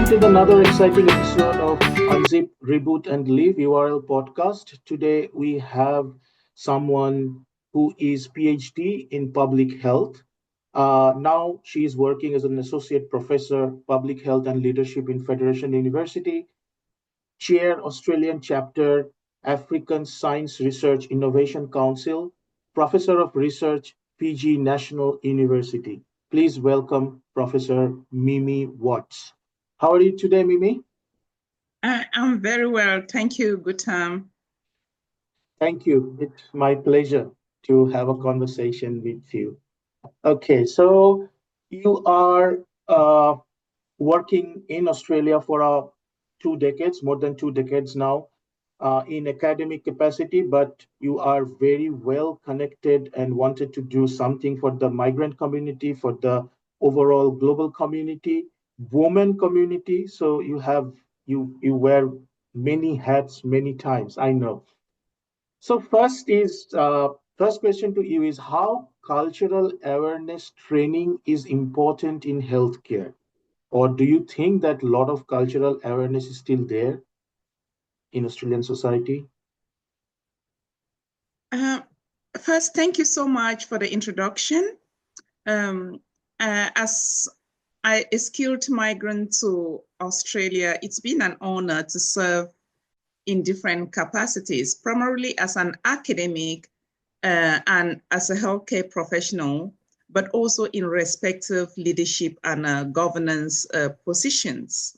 with another exciting episode of Unzip, Reboot and Leave URL podcast. Today we have someone who is PhD in public health. Now she is working as an associate professor, public health and leadership in Federation University, chair Australian chapter, African Science Research Innovation Council, professor of research, Fiji National University. Please welcome Professor Mimmie Watts. How are you today, Mimmie? I'm very well. Thank you. Good time. Thank you. It's my pleasure to have a conversation with you. Okay, so you are working in Australia for 2 decades, more than 2 decades now, in academic capacity, but you are very well connected and wanted to do something for the migrant community, for the overall global community, women community. So you wear many hats many times, I know. So first question to you is how cultural awareness training is important in healthcare, or do you think that a lot of cultural awareness is still there in Australian society? Uh, First, thank you so much for the introduction. As a skilled migrant to Australia, it's been an honor to serve in different capacities, primarily as an academic and as a healthcare professional, but also in respective leadership and governance positions.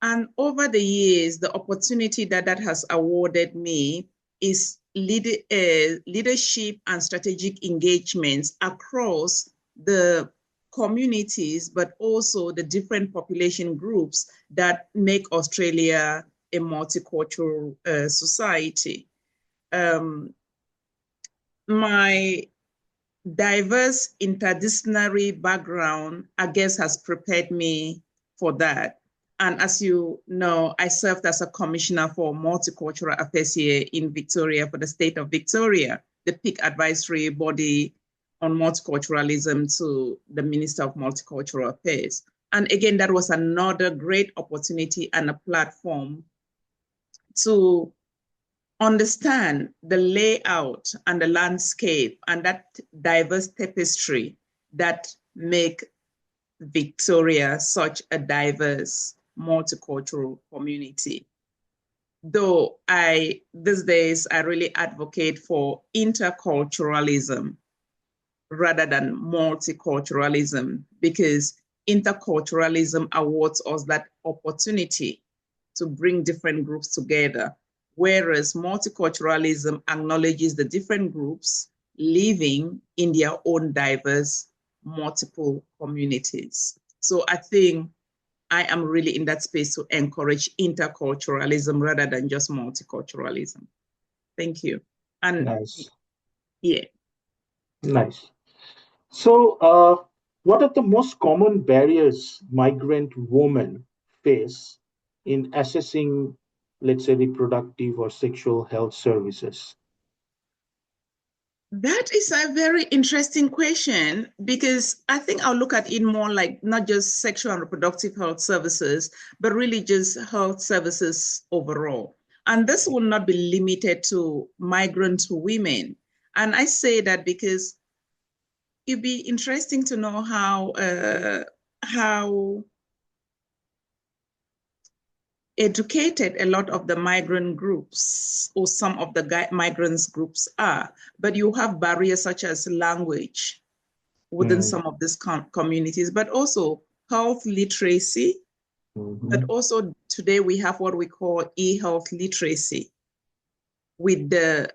And over the years, the opportunity that has awarded me is leadership and strategic engagements across the communities, but also the different population groups that make Australia a multicultural society. My diverse interdisciplinary background, I guess, has prepared me for that. And as you know, I served as a commissioner for multicultural affairs here in Victoria for the state of Victoria, the peak advisory body on multiculturalism to the Minister of Multicultural Affairs. And again, that was another great opportunity and a platform to understand the layout and the landscape and that diverse tapestry that make Victoria such a diverse multicultural community. Though these days I really advocate for interculturalism rather than multiculturalism, because interculturalism awards us that opportunity to bring different groups together, whereas multiculturalism acknowledges the different groups living in their own diverse multiple communities. So I think I am really in that space to encourage interculturalism rather than just multiculturalism. Thank you. And Nice. yeah. Nice. So, what are the most common barriers migrant women face in accessing, let's say, reproductive or sexual health services? That is a very interesting question, because I think I'll look at it more like not just sexual and reproductive health services, but really just health services overall. And this will not be limited to migrant women. And I say that because it'd be interesting to know how educated a lot of the migrant groups or some of the migrants groups are, but you have barriers such as language within some of these communities, but also health literacy. But also today we have what we call e-health literacy with the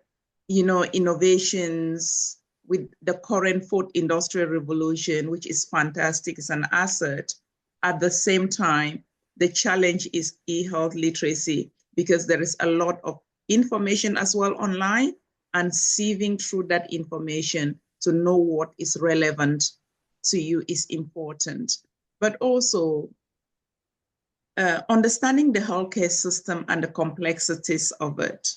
innovations, with the current fourth industrial revolution, which is fantastic, it's an asset. At the same time, the challenge is e-health literacy, because there is a lot of information as well online, and sieving through that information to know what is relevant to you is important. But also understanding the healthcare system and the complexities of it.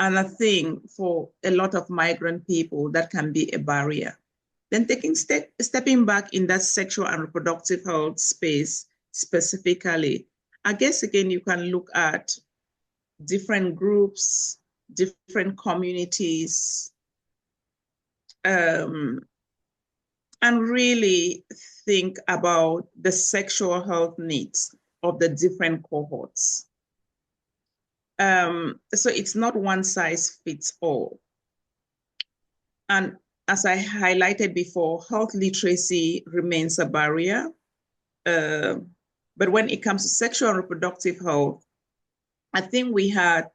And I think for a lot of migrant people, that can be a barrier. Then stepping back in that sexual and reproductive health space, specifically, I guess again, you can look at different groups, different communities, and really think about the sexual health needs of the different cohorts. So it's not one size fits all. And as I highlighted before, health literacy remains a barrier. But when it comes to sexual and reproductive health, I think we had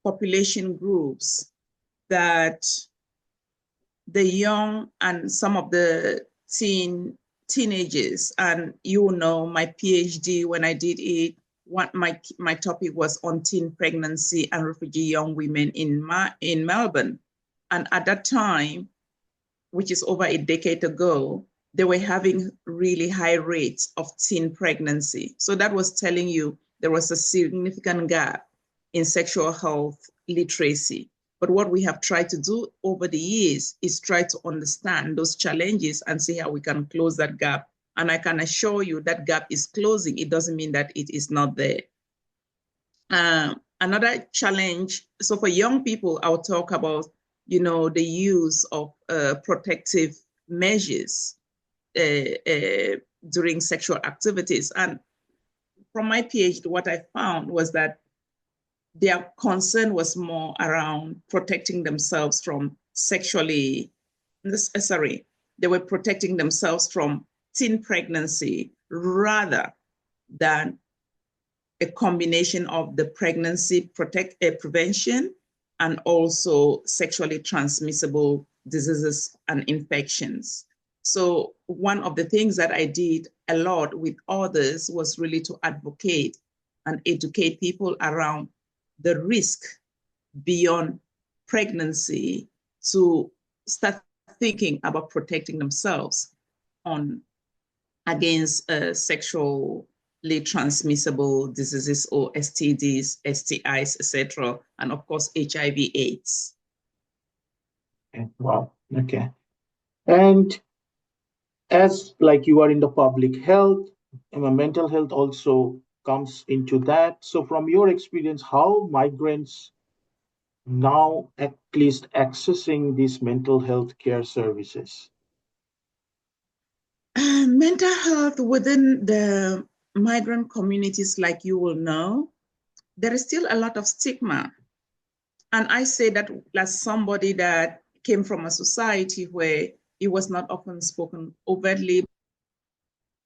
population groups that the young and some of the teenagers, and you know, my PhD, when I did it, what my topic was on teen pregnancy and refugee young women in Melbourne. And at that time, which is over a decade ago, they were having really high rates of teen pregnancy. So that was telling you there was a significant gap in sexual health literacy. But what we have tried to do over the years is try to understand those challenges and see how we can close that gap. And I can assure you that gap is closing. It doesn't mean that it is not there. Another challenge, so for young people, I'll talk about, you know, the use of protective measures during sexual activities. And from my PhD, what I found was that their concern was more around protecting themselves from they were protecting themselves from teen pregnancy rather than a combination of the pregnancy prevention and also sexually transmissible diseases and infections. So one of the things that I did a lot with others was really to advocate and educate people around the risk beyond pregnancy to start thinking about protecting themselves against sexually transmissible diseases or STDs, STIs, etc., and of course HIV/AIDS. Wow. Okay. And as like you are in the public health, mental health also comes into that. So from your experience, how migrants now at least accessing these mental health care services? Mental health within the migrant communities, like you will know, there is still a lot of stigma. And I say that as somebody that came from a society where it was not often spoken overtly,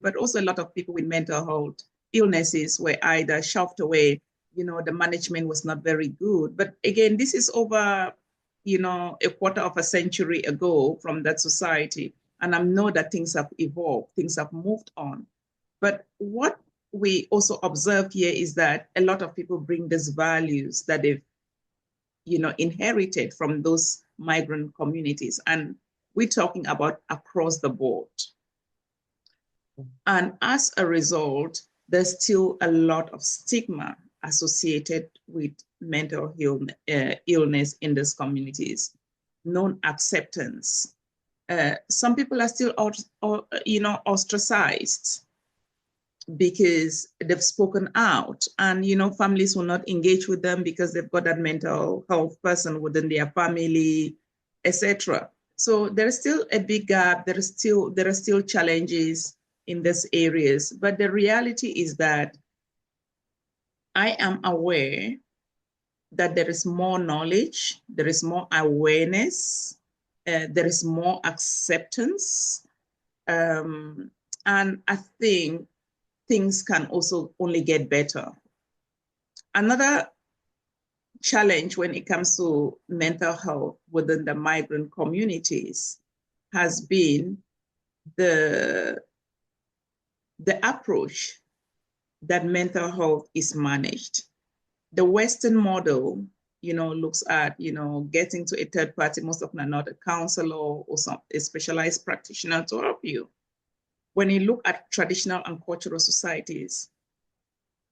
but also a lot of people with mental health illnesses were either shoved away, you know, the management was not very good. But again, this is over, you know, a quarter of a century ago from that society. And I know that things have evolved, things have moved on. But what we also observe here is that a lot of people bring these values that they've, you know, inherited from those migrant communities. And we're talking about across the board. And as a result, there's still a lot of stigma associated with mental illness in these communities, non-acceptance. Some people are still, you know, ostracized because they've spoken out, and, you know, families will not engage with them because they've got that mental health person within their family, etc. So there's still a big gap. There are still challenges in these areas. But the reality is that I am aware that there is more knowledge, there is more awareness, there is more acceptance. And I think things can also only get better. Another challenge when it comes to mental health within the migrant communities has been the approach that mental health is managed. The Western model, you know, looks at, you know, getting to a third party, most often not a counselor or a specialized practitioner to help you. When you look at traditional and cultural societies,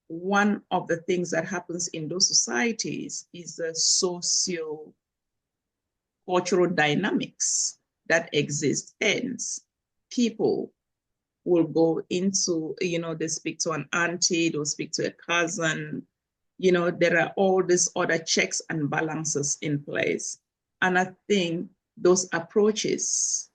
one of the things that happens in those societies is the socio-cultural dynamics that exist. Hence, people will go into, they speak to an auntie, they'll speak to a cousin. There are all these other checks and balances in place. And I think those approaches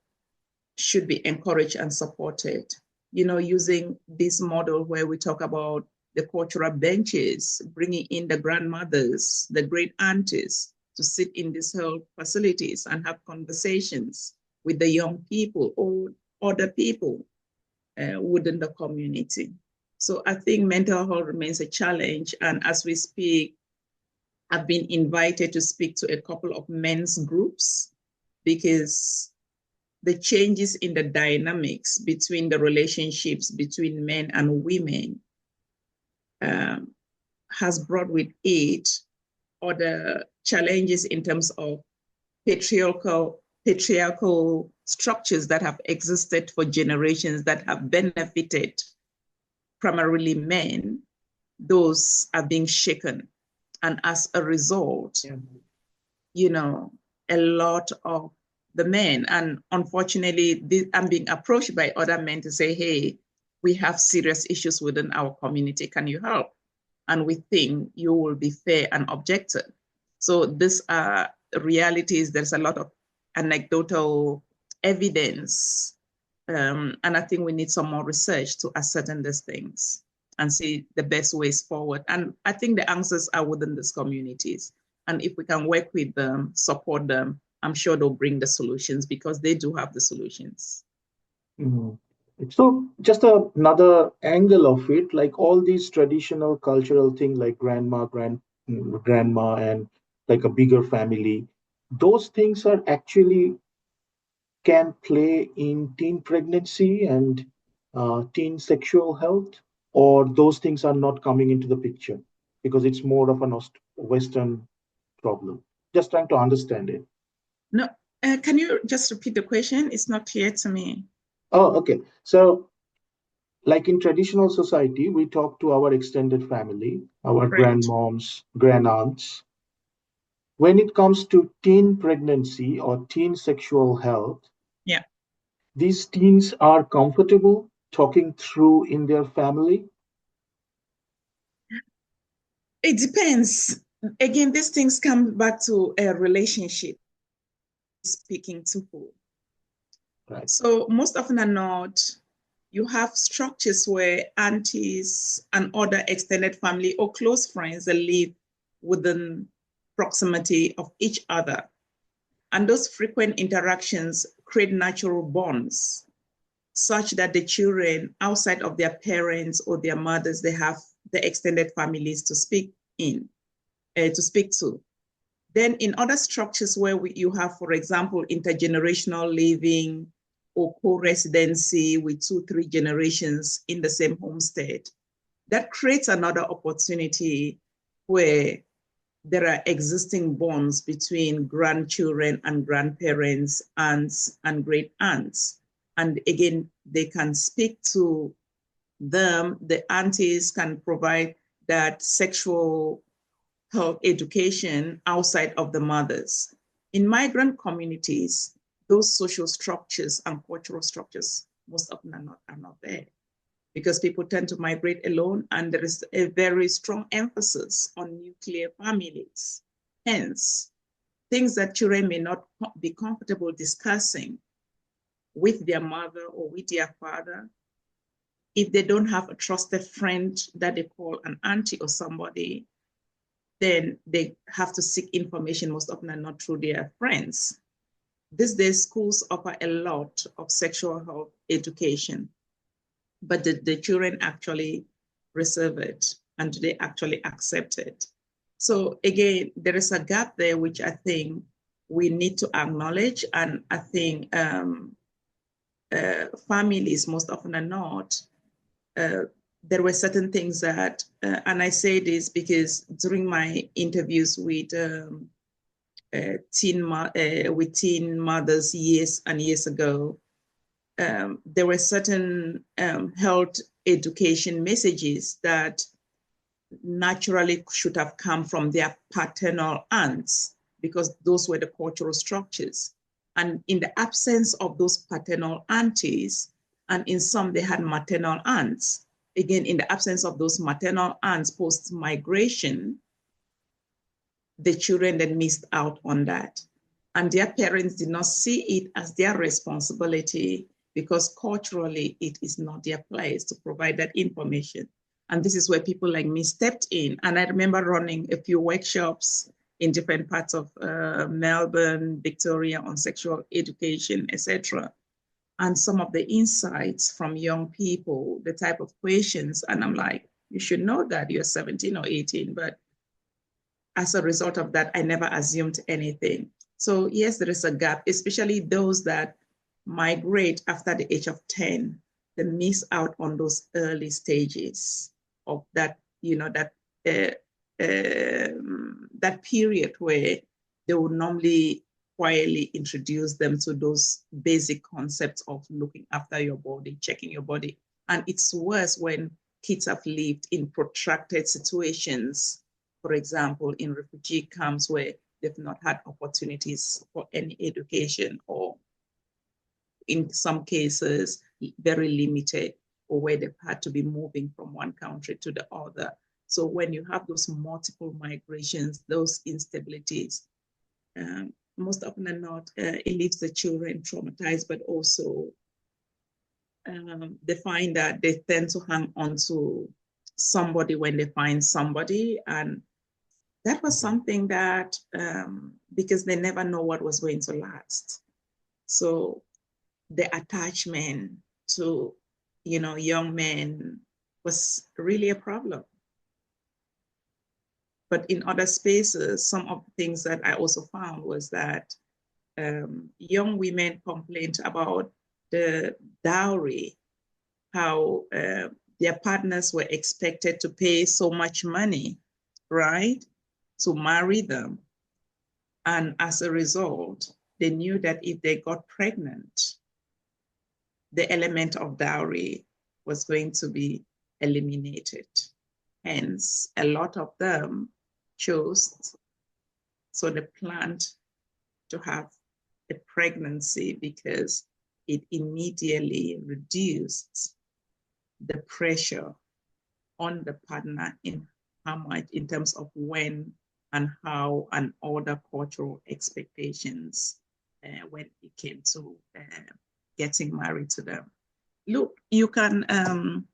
should be encouraged and supported, using this model where we talk about the cultural benches, bringing in the grandmothers, the great aunties to sit in these health facilities and have conversations with the young people or other people within the community. So I think mental health remains a challenge. And as we speak, I've been invited to speak to a couple of men's groups because the changes in the dynamics between the relationships between men and women has brought with it other challenges in terms of patriarchal structures that have existed for generations that have benefited primarily men. Those are being shaken. And as a result, a lot of the men, and unfortunately, I'm being approached by other men to say, hey, we have serious issues within our community. Can you help? And we think you will be fair and objective. So these are realities. There's a lot of anecdotal evidence. And I think we need some more research to ascertain these things and see the best ways forward. And I think the answers are within these communities. And if we can work with them, support them, I'm sure they'll bring the solutions because they do have the solutions. Mm-hmm. So just another angle of it, like all these traditional cultural things like grandma, and like a bigger family, those things are actually can play in teen pregnancy and teen sexual health, or those things are not coming into the picture because it's more of an Western problem. Just trying to understand it. No, can you just repeat the question? It's not clear to me. Oh, okay. So like in traditional society, we talk to our extended family, our Right. grandmoms, grandaunts. When it comes to teen pregnancy or teen sexual health, Yeah. these teens are comfortable talking through in their family. It depends. Again, these things come back to a relationship speaking to who. Right. So most often than not, you have structures where aunties and other extended family or close friends that live within proximity of each other. And those frequent interactions create natural bonds such that the children outside of their parents or their mothers, they have the extended families to speak to. Then in other structures where you have, for example, intergenerational living or co-residency with 2-3 generations in the same homestead, that creates another opportunity where there are existing bonds between grandchildren and grandparents, aunts and great aunts. And again, they can speak to them. The aunties can provide that sexual health education outside of the mothers. In migrant communities, those social structures and cultural structures most often are not there because people tend to migrate alone and there is a very strong emphasis on nuclear families. Hence, things that children may not be comfortable discussing with their mother or with their father, if they don't have a trusted friend that they call an auntie or somebody, then they have to seek information most often and not through their friends. These days, schools offer a lot of sexual health education, but the children actually receive it and they actually accept it. So again, there is a gap there, which I think we need to acknowledge. And I think families, most often than not, there were certain things that, and I say this because during my interviews with teen mothers years and years ago, there were certain health education messages that naturally should have come from their paternal aunts because those were the cultural structures. And in the absence of those paternal aunties, And in some, they had maternal aunts. Again, in the absence of those maternal aunts post-migration, the children then missed out on that. And their parents did not see it as their responsibility because culturally it is not their place to provide that information. And this is where people like me stepped in. And I remember running a few workshops in different parts of Melbourne, Victoria on sexual education, etc. And some of the insights from young people, the type of questions, and I'm like, you should know that you're 17 or 18, but as a result of that, I never assumed anything. So yes, there is a gap, especially those that migrate after the age of 10, they miss out on those early stages of that, that period where they would normally quietly introduce them to those basic concepts of looking after your body, checking your body. And it's worse when kids have lived in protracted situations, for example, in refugee camps where they've not had opportunities for any education, or in some cases, very limited, or where they've had to be moving from one country to the other. So when you have those multiple migrations, those instabilities, most often than not, it leaves the children traumatized, but also they find that they tend to hang on to somebody when they find somebody. And that was something that, because they never know what was going to last. So the attachment to, young men was really a problem. But in other spaces, some of the things that I also found was that young women complained about the dowry, how their partners were expected to pay so much money, right, to marry them. And as a result, they knew that if they got pregnant, the element of dowry was going to be eliminated. Hence, a lot of them chose, so they planned to have a pregnancy because it immediately reduced the pressure on the partner in how much, in terms of when and how, and other cultural expectations when it came to getting married to them. Look, you can, and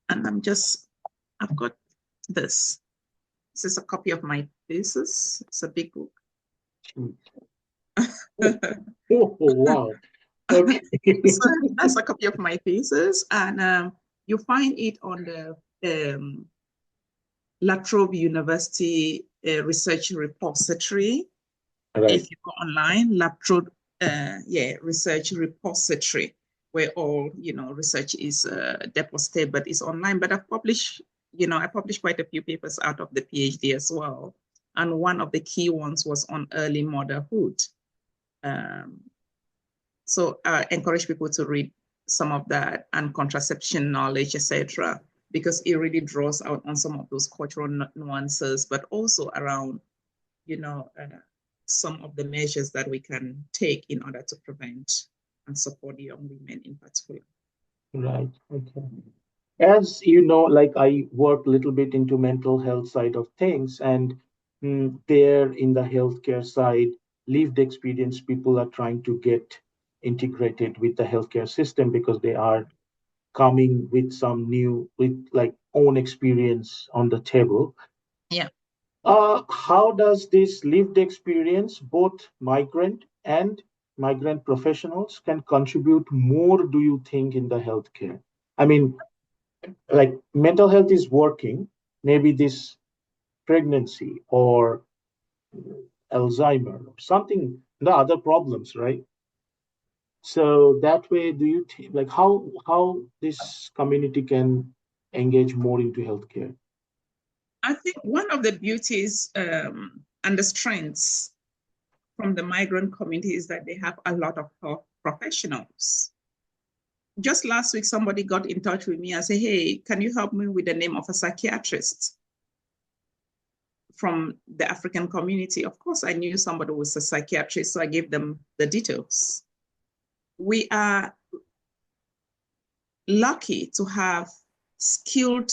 I've got this. This is a copy of my thesis. It's a big book. Oh, wow. Okay. So that's a copy of my thesis, and you find it on the La Trobe University research repository. Right. If you go online, La Trobe, research repository, where all research is deposited, but it's online. But I've published, I published quite a few papers out of the PhD as well, and one of the key ones was on early motherhood. So I encourage people to read some of that, and contraception knowledge, etc., because it really draws out on some of those cultural nuances, but also around, some of the measures that we can take in order to prevent and support young women in particular. Right. Okay. As you know, like I work a little bit into mental health side of things, and there in the healthcare side, lived experience, people are trying to get integrated with the healthcare system because they are coming with some new, with like own experience on the table. Yeah. How does this lived experience, both migrant and migrant professionals, can contribute more, do you think, in the healthcare? I mean, like mental health is working, maybe this pregnancy or Alzheimer or something, the other problems, right? So that way, do you think like how this community can engage more into healthcare? I think one of the beauties and the strengths from the migrant community is that they have a lot of health professionals. Just last week, somebody got in touch with me and said, hey, can you help me with the name of a psychiatrist from the African community? Of course, I knew somebody was a psychiatrist, so I gave them the details. We are lucky to have skilled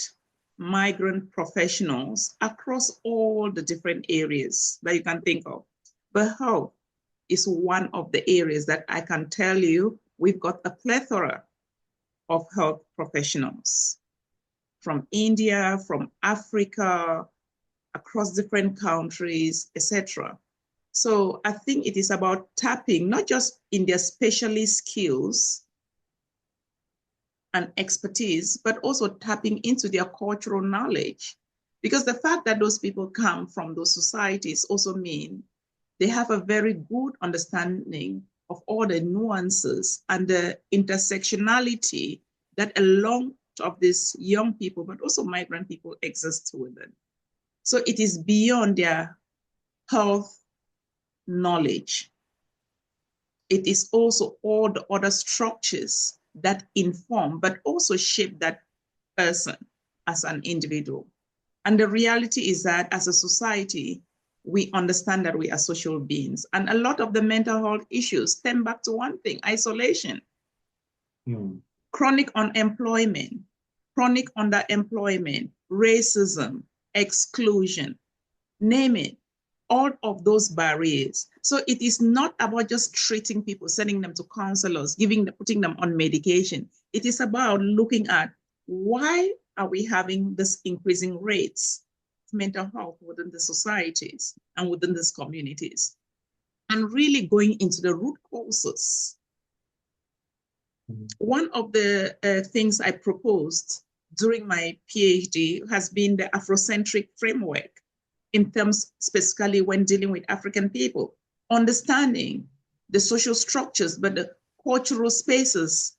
migrant professionals across all the different areas that you can think of. But health is one of the areas that I can tell you we've got a plethora of health professionals from India, from Africa, across different countries, etc. So I think it is about tapping, not just in their specialist skills and expertise, but also tapping into their cultural knowledge. Because the fact that those people come from those societies also mean they have a very good understanding of all the nuances and the intersectionality that a lot of these young people, but also migrant people, exist within. So it is beyond their health knowledge. It is also all the other structures that inform, but also shape that person as an individual. And the reality is that as a society, we understand that we are social beings. And a lot of the mental health issues stem back to one thing: isolation, chronic unemployment, chronic underemployment, racism, exclusion, name it, all of those barriers. So it is not about just treating people, sending them to counselors, putting them on medication. It is about looking at why are we having this increasing rates of mental health within the societies and within these communities, and really going into the root causes. One of the things I proposed during my PhD has been the Afrocentric framework in terms specifically when dealing with African people, understanding the social structures, but the cultural spaces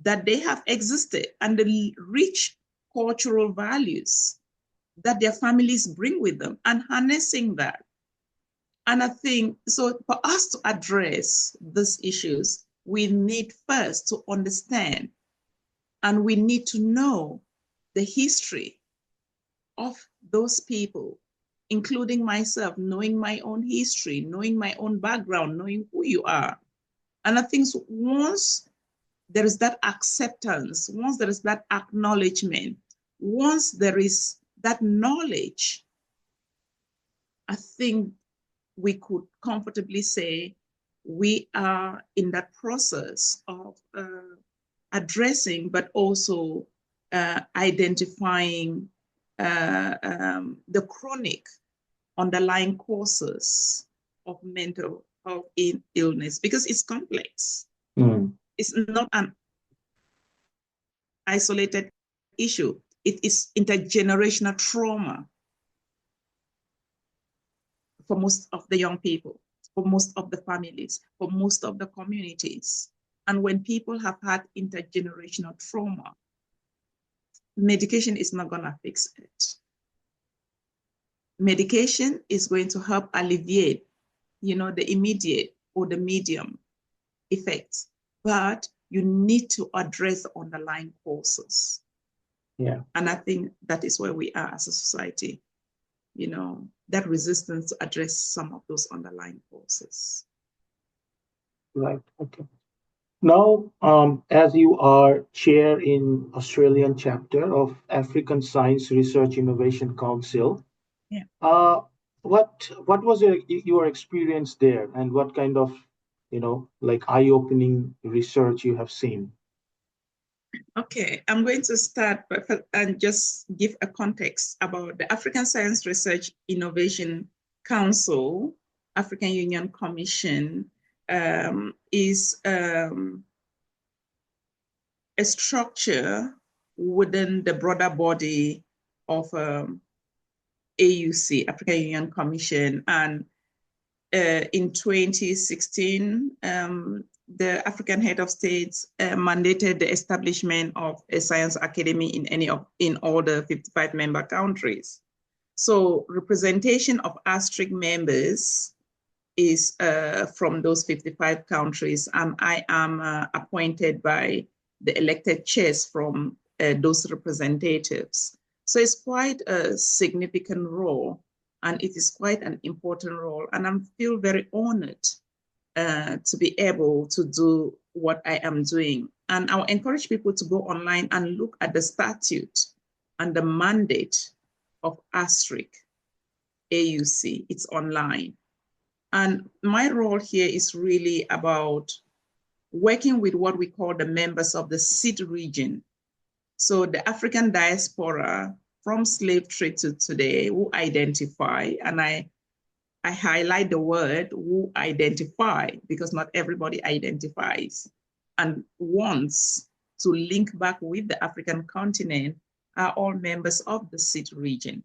that they have existed and the rich cultural values that their families bring with them and harnessing that. And I think, so for us to address these issues, we need first to understand and we need to know the history of those people, including myself, knowing my own history, knowing my own background, knowing who you are. And I think once there is that acceptance, once there is that acknowledgement, once there is that knowledge, I think we could comfortably say we are in that process of addressing, but also identifying the chronic underlying causes of mental health illness, because it's complex. It's not an isolated issue. It is intergenerational trauma for most of the young people, for most of the families, for most of the communities. And when people have had intergenerational trauma, medication is not going to fix it. Medication is going to help alleviate, the immediate or the medium effects, but you need to address the underlying causes. Yeah. And I think that is where we are as a society, that resistance to address some of those underlying causes. Right, okay. Now, as you are chair in Australian chapter of African Science Research Innovation Council, yeah. What was your experience there, and what kind of, eye-opening research you have seen? Okay, I'm going to start and just give a context about the African Science Research Innovation Council, African Union Commission, is a structure within the broader body of AUC, African Union Commission. And in 2016, the African head of states mandated the establishment of a science academy in all the 55 member countries. So representation of ASRIC members is from those 55 countries, and I am appointed by the elected chairs from those representatives. So it's quite a significant role, and it is quite an important role, and I feel very honored to be able to do what I am doing. And I'll encourage people to go online and look at the statute and the mandate of ASRIC, AUC. It's online. And my role here is really about working with what we call the members of the SID region. So the African diaspora from slave trade to today who identify, and I highlight the word who identify because not everybody identifies and wants to link back with the African continent are all members of the SID region.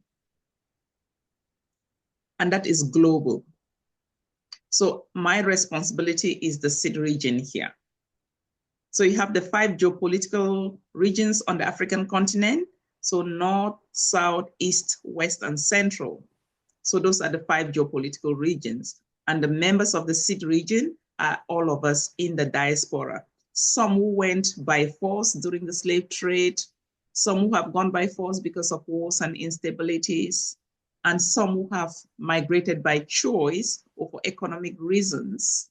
And that is global. So my responsibility is the SID region here. So you have the 5 geopolitical regions on the African continent. So North, South, East, West, and Central. So those are the 5 geopolitical regions. And the members of the SID region are all of us in the diaspora. Some who went by force during the slave trade, some who have gone by force because of wars and instabilities, and some who have migrated by choice or for economic reasons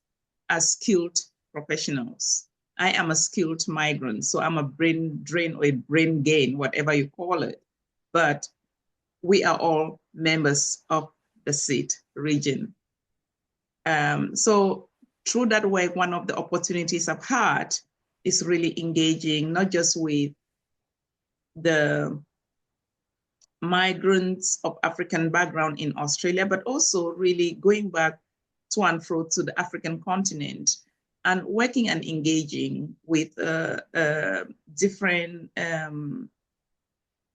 as skilled professionals. I am a skilled migrant, so I'm a brain drain or a brain gain, whatever you call it. But we are all members of the SID region. So through that work, one of the opportunities I've had is really engaging not just with the migrants of African background in Australia, but also really going back to and fro to the African continent and working and engaging with different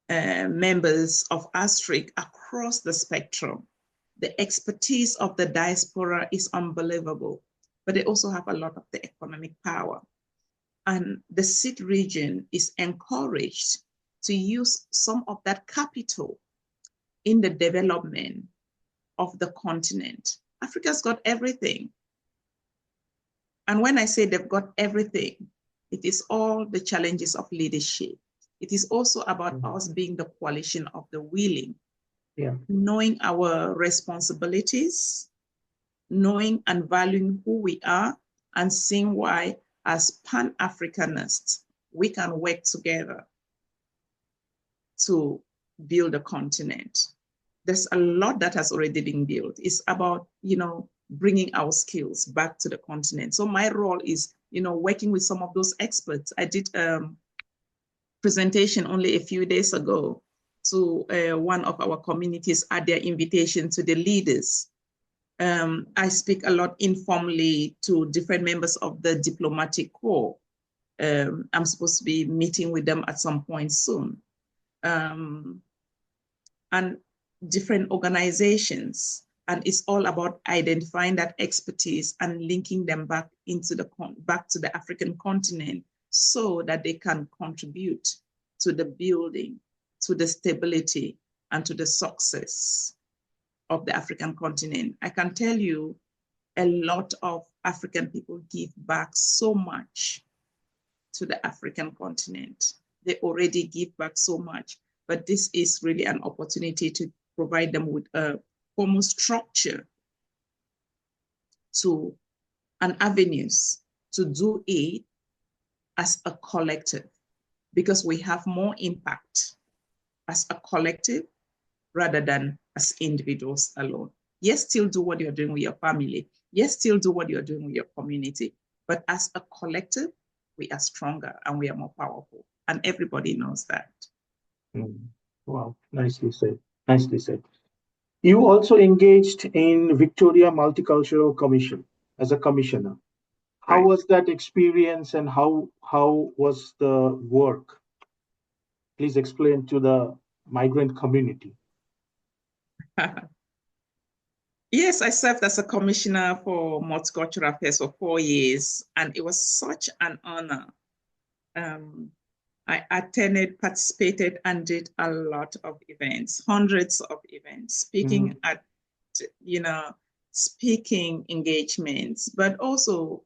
members of ASRIC across the spectrum. The expertise of the diaspora is unbelievable, but they also have a lot of the economic power. And the SID region is encouraged to use some of that capital in the development of the continent. Africa's got everything. And when I say they've got everything, it is all the challenges of leadership. It is also about us being the coalition of the willing, knowing our responsibilities, knowing and valuing who we are, and seeing why, as Pan-Africanists, we can work together to build a continent. There's a lot that has already been built. It's about, bringing our skills back to the continent. So my role is, working with some of those experts. I did a presentation only a few days ago to one of our communities at their invitation to the leaders. I speak a lot informally to different members of the diplomatic corps. I'm supposed to be meeting with them at some point soon. And different organizations. And it's all about identifying that expertise and linking them back into back to the African continent so that they can contribute to the building, to the stability, and to the success of the African continent. I can tell you a lot of African people give back so much to the African continent. They already give back so much, but this is really an opportunity to provide them with a formal structure and avenues to do it as a collective, because we have more impact as a collective rather than as individuals alone. Yes, still do what you're doing with your family. Yes, still do what you're doing with your community. But as a collective, we are stronger and we are more powerful. And everybody knows that. Wow, nicely said. Nicely said. You also engaged in Victorian Multicultural Commission as a commissioner. How was that experience and how was the work? Please explain to the migrant community. Yes, I served as a commissioner for multicultural affairs for 4 years, and it was such an honor. I attended, participated, and did a lot of events, hundreds of events, speaking at, speaking engagements, but also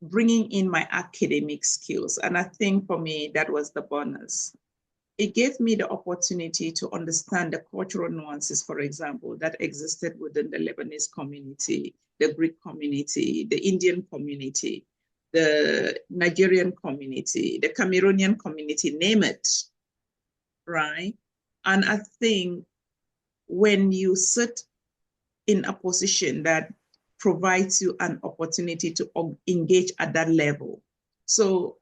bringing in my academic skills. And I think for me, that was the bonus. It gave me the opportunity to understand the cultural nuances, for example, that existed within the Lebanese community, the Greek community, the Indian community, the Nigerian community, the Cameroonian community, name it, right? And I think when you sit in a position that provides you an opportunity to engage at that level, so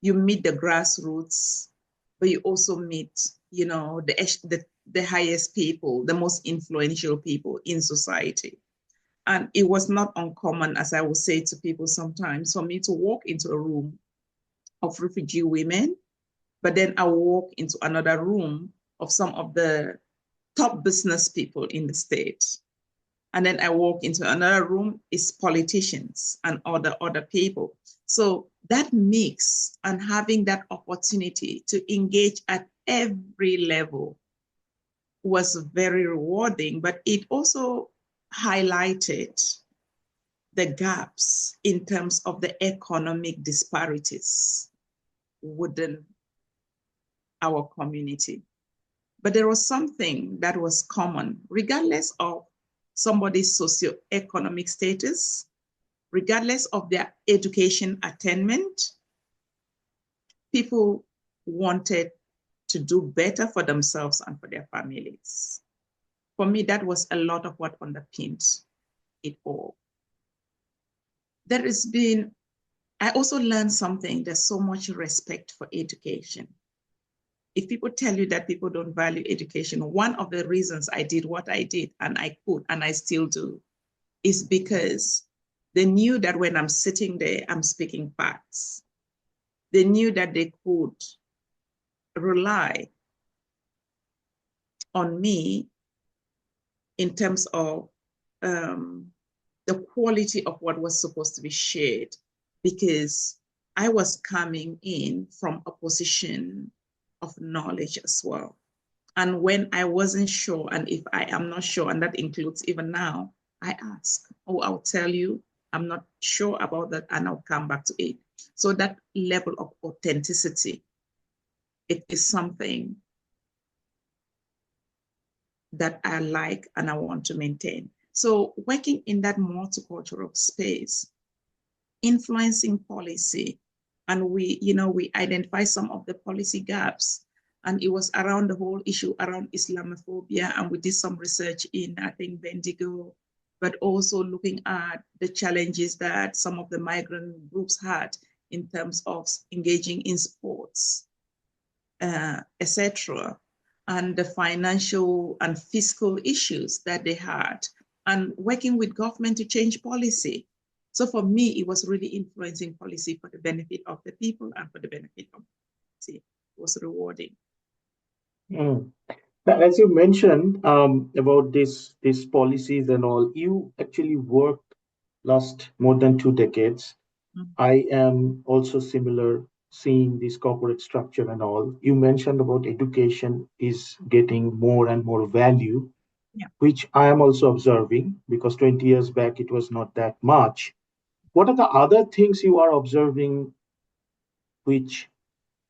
you meet the grassroots, but you also meet, you know, the highest people, the most influential people in society. And it was not uncommon, as I would say to people sometimes, for me to walk into a room of refugee women, but then I walk into another room of some of the top business people in the state. And then I walk into another room, is politicians and other people. So that mix and having that opportunity to engage at every level was very rewarding, but it also highlighted the gaps in terms of the economic disparities within our community. But there was something that was common, regardless of somebody's socioeconomic status, regardless of their education attainment. People wanted to do better for themselves and for their families. For me, that was a lot of what underpinned it all. I also learned something, there's so much respect for education. If people tell you that people don't value education, one of the reasons I did what I did, and I could, and I still do, is because they knew that when I'm sitting there, I'm speaking facts. They knew that they could rely on me in terms of the quality of what was supposed to be shared, because I was coming in from a position of knowledge as well. And when I wasn't sure, and if I am not sure, and that includes even now, I ask, oh, I'll tell you, I'm not sure about that, and I'll come back to it. So that level of authenticity, it is something that I like and I want to maintain. So working in that multicultural space, influencing policy, and we identify some of the policy gaps, and it was around the whole issue around Islamophobia, and we did some research in, I think, Bendigo, but also looking at the challenges that some of the migrant groups had in terms of engaging in sports, etc., and the financial and fiscal issues that they had, and working with government to change policy. So for me, it was really influencing policy for the benefit of the people and for the benefit of the policy. It was rewarding. As you mentioned about these policies and all, you actually worked last more than 2 decades. I am also similar, seeing this corporate structure and all. You mentioned about education is getting more and more value, Yeah. which I am also observing, because 20 years back it was not that much. What are the other things you are observing which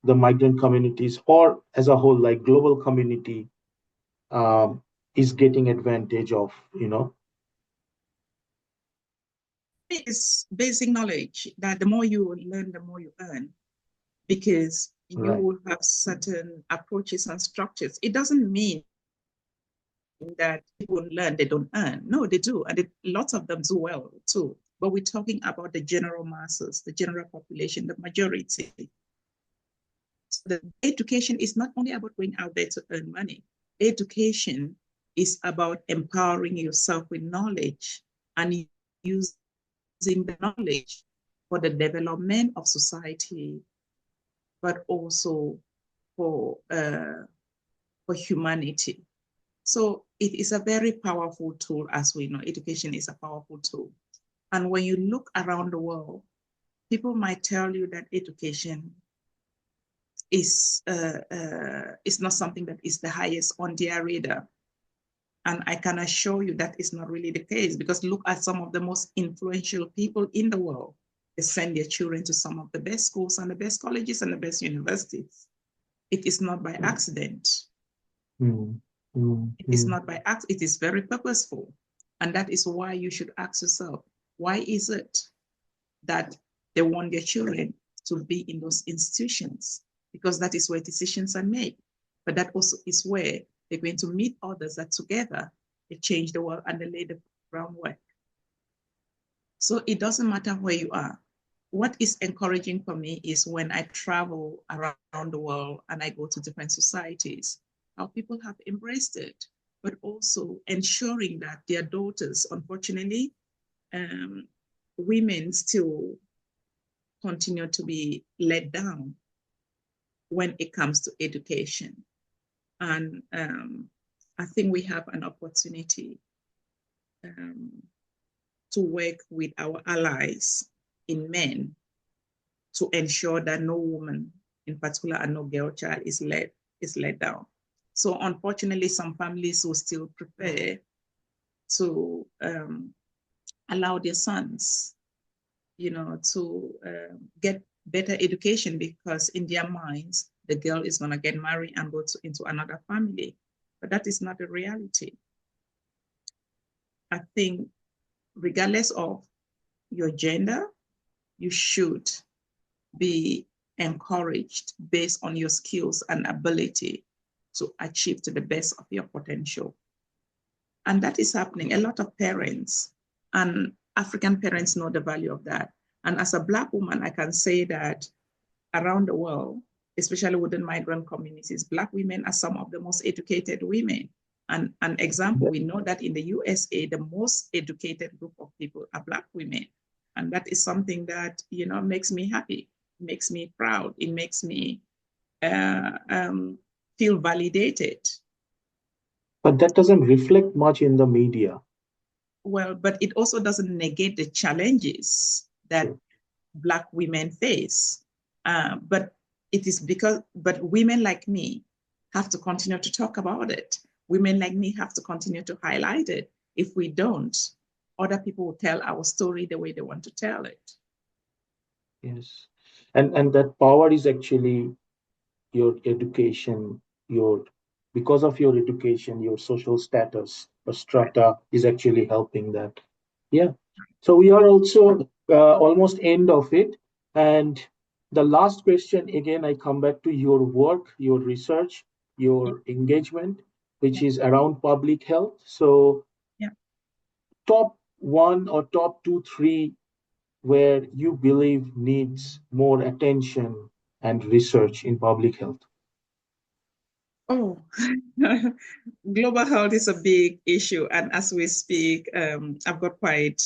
the migrant communities, or as a whole, like global community, is getting advantage of, It's basic knowledge that the more you learn, the more you earn, because you Right. will have certain approaches and structures. It doesn't mean that people learn, they don't earn. No, they do. And lots of them do well too. But we're talking about the general masses, the general population, the majority. So the education is not only about going out there to earn money. Education is about empowering yourself with knowledge and using the knowledge for the development of society, but also for humanity. So it is a very powerful tool, as we know. Education is a powerful tool. And when you look around the world, people might tell you that education is not something that is the highest on their radar. And I can assure you that is not really the case, because look at some of the most influential people in the world. They send their children to some of the best schools and the best colleges and the best universities. It is not by accident. It is not by accident. It is very purposeful. And that is why you should ask yourself, why is it that They want their children to be in those institutions because that is where decisions are made. But that also is where they're going to meet others that together they change the world and they lay the groundwork. So it doesn't matter where you are. What is encouraging for me is when I travel around the world and I go to different societies, how people have embraced it, but also ensuring that their daughters, unfortunately, women still continue to be let down when it comes to education. And I think we have an opportunity to work with our allies in men to ensure that no woman in particular and no girl child is let down. So unfortunately, some families will still prefer to allow their sons, to get better education because in their minds, the girl is going to get married and go into another family. But that is not the reality. I think regardless of your gender, you should be encouraged based on your skills and ability to achieve to the best of your potential. And that is happening. A lot of parents and African parents know the value of that. And as a Black woman, I can say that around the world, especially within migrant communities, Black women are some of the most educated women. And an example, we know that in the USA, the most educated group of people are Black women. And that is something that, makes me happy, makes me proud. It makes me feel validated. But that doesn't reflect much in the media. Well, but it also doesn't negate the challenges that Black women face. But women like me have to continue to talk about it. Women like me have to continue to highlight it. If we don't, other people will tell our story the way they want to tell it. Yes. And that power is actually your education, because of your education, your social status, or strata is actually helping that. Yeah. So we are also almost end of it. And the last question, again, I come back to your work, your research, your engagement, which is around public health. So top one or top two, three, where you believe needs more attention and research in public health? Oh, global health is a big issue. And as we speak, I've got quite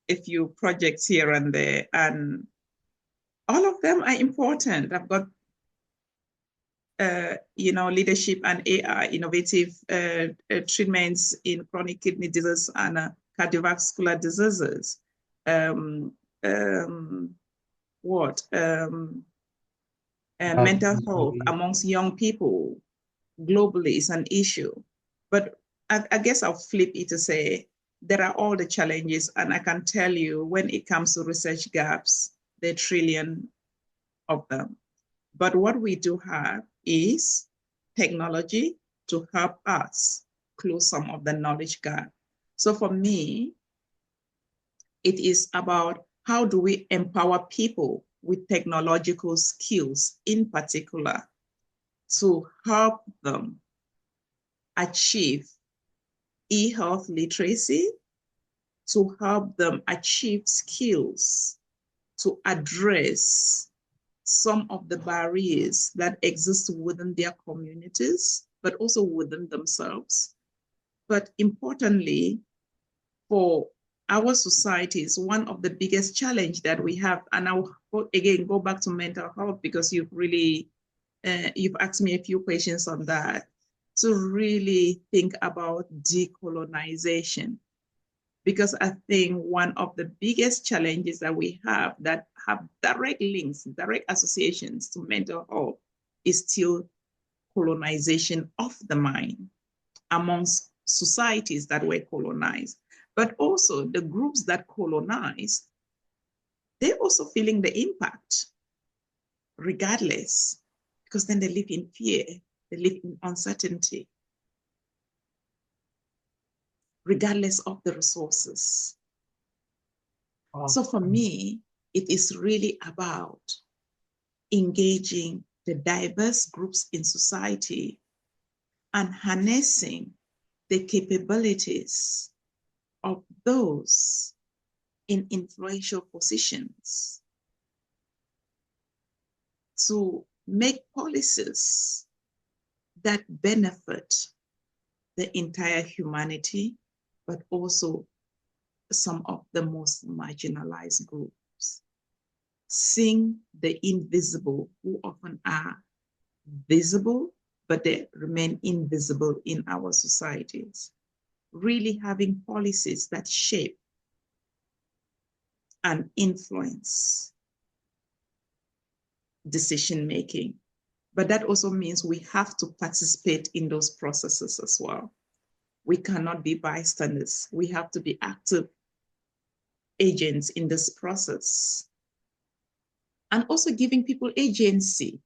a few projects here and there, and all of them are important. I've got, leadership and AI, innovative treatments in chronic kidney disease and cardiovascular diseases. Mental health amongst young people globally is an issue. But I guess I'll flip it to say there are all the challenges, and I can tell you when it comes to research gaps, there are trillion of them. But what we do have is technology to help us close some of the knowledge gap. So for me, it is about how do we empower people with technological skills in particular to help them achieve e-health literacy, to help them achieve skills to address some of the barriers that exist within their communities, but also within themselves. But importantly, for our societies, one of the biggest challenge that we have, and I'll again go back to mental health because you've asked me a few questions on that, to really think about decolonization. Because I think one of the biggest challenges that we have that have direct links, direct associations to mental health is still colonization of the mind amongst societies that were colonized. But also the groups that colonized, they're also feeling the impact regardless, because then they live in fear, they live in uncertainty, regardless of the resources. So for me, it is really about engaging the diverse groups in society and harnessing the capabilities of those in influential positions to make policies that benefit the entire humanity, but also some of the most marginalized groups. Seeing the invisible, who often are visible, but they remain invisible in our societies. Really having policies that shape and influence decision-making. But that also means we have to participate in those processes as well. We cannot be bystanders. We have to be active agents in this process. And also giving people agency.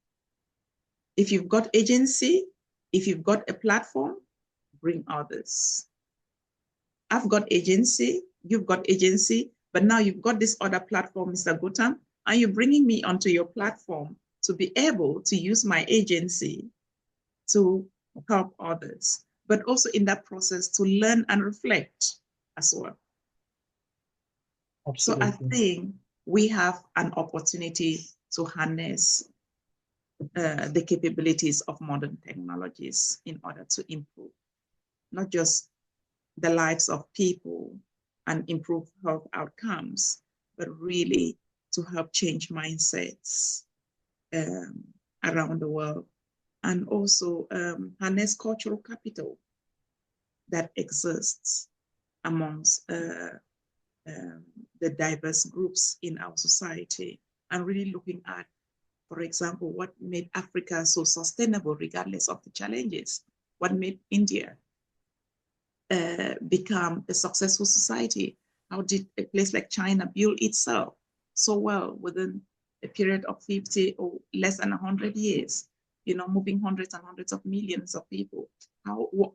If you've got agency, if you've got a platform, bring others. I've got agency, you've got agency, but now you've got this other platform, Mr. Gautam, and you're bringing me onto your platform to be able to use my agency to help others, but also in that process to learn and reflect as well. Absolutely. So I think we have an opportunity to harness the capabilities of modern technologies in order to improve not just the lives of people and improve health outcomes, but really to help change mindsets around the world, and also harness cultural capital that exists amongst the diverse groups in our society, and really looking at, for example, what made Africa so sustainable regardless of the challenges, what made India become a successful society. How did a place like China build itself so well within a period of 50 or less than 100 years, moving hundreds and hundreds of millions of people?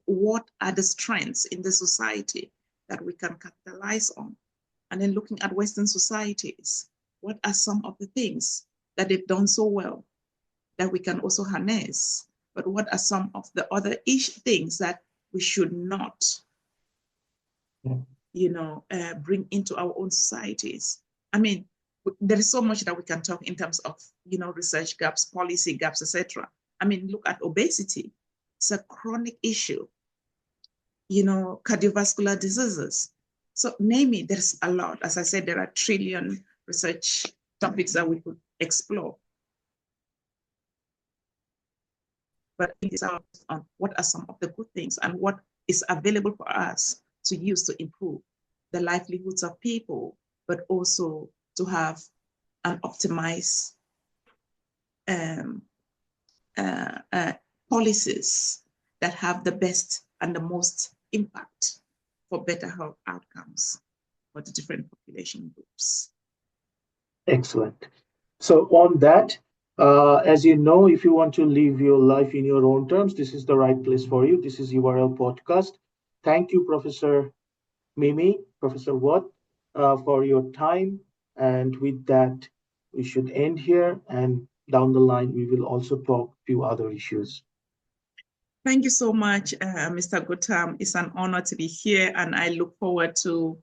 What are the strengths in the society that we can capitalize on? And then looking at Western societies, what are some of the things that they've done so well that we can also harness? But what are some of the other things that we should not, bring into our own societies? I mean, there is so much that we can talk in terms of, research gaps, policy gaps, etc. I mean, look at obesity. It's a chronic issue. Cardiovascular diseases. So name it, there's a lot. As I said, there are trillion research topics that we could explore. But it is on what are some of the good things and what is available for us to use to improve the livelihoods of people, but also to have an optimized policies that have the best and the most impact for better health outcomes for the different population groups. Excellent. So on that, as you know, if you want to live your life in your own terms, this is the right place for you. This is URL podcast. Thank you, Professor Mimmie, Professor Watt, for your time. And with that, we should end here. And down the line, we will also talk a few other issues. Thank you so much, Mr. Gautam. It's an honor to be here, and I look forward to,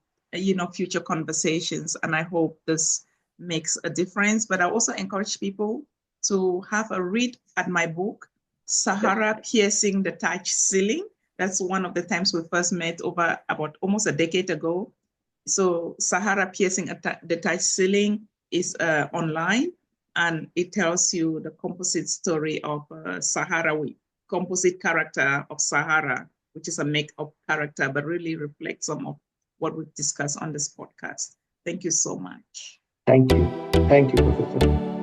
future conversations. And I hope this makes a difference. But I also encourage people to have a read at my book, Sahara Piercing the Thatched Ceiling. That's one of the times we first met over about almost a decade ago. So Sahara Piercing the Thatched Ceiling is online, and it tells you the composite story of Sahrawi, composite character of Sahara, which is a make-up character, but really reflects some of what we've discussed on this podcast. Thank you so much. Thank you. Thank you, Professor.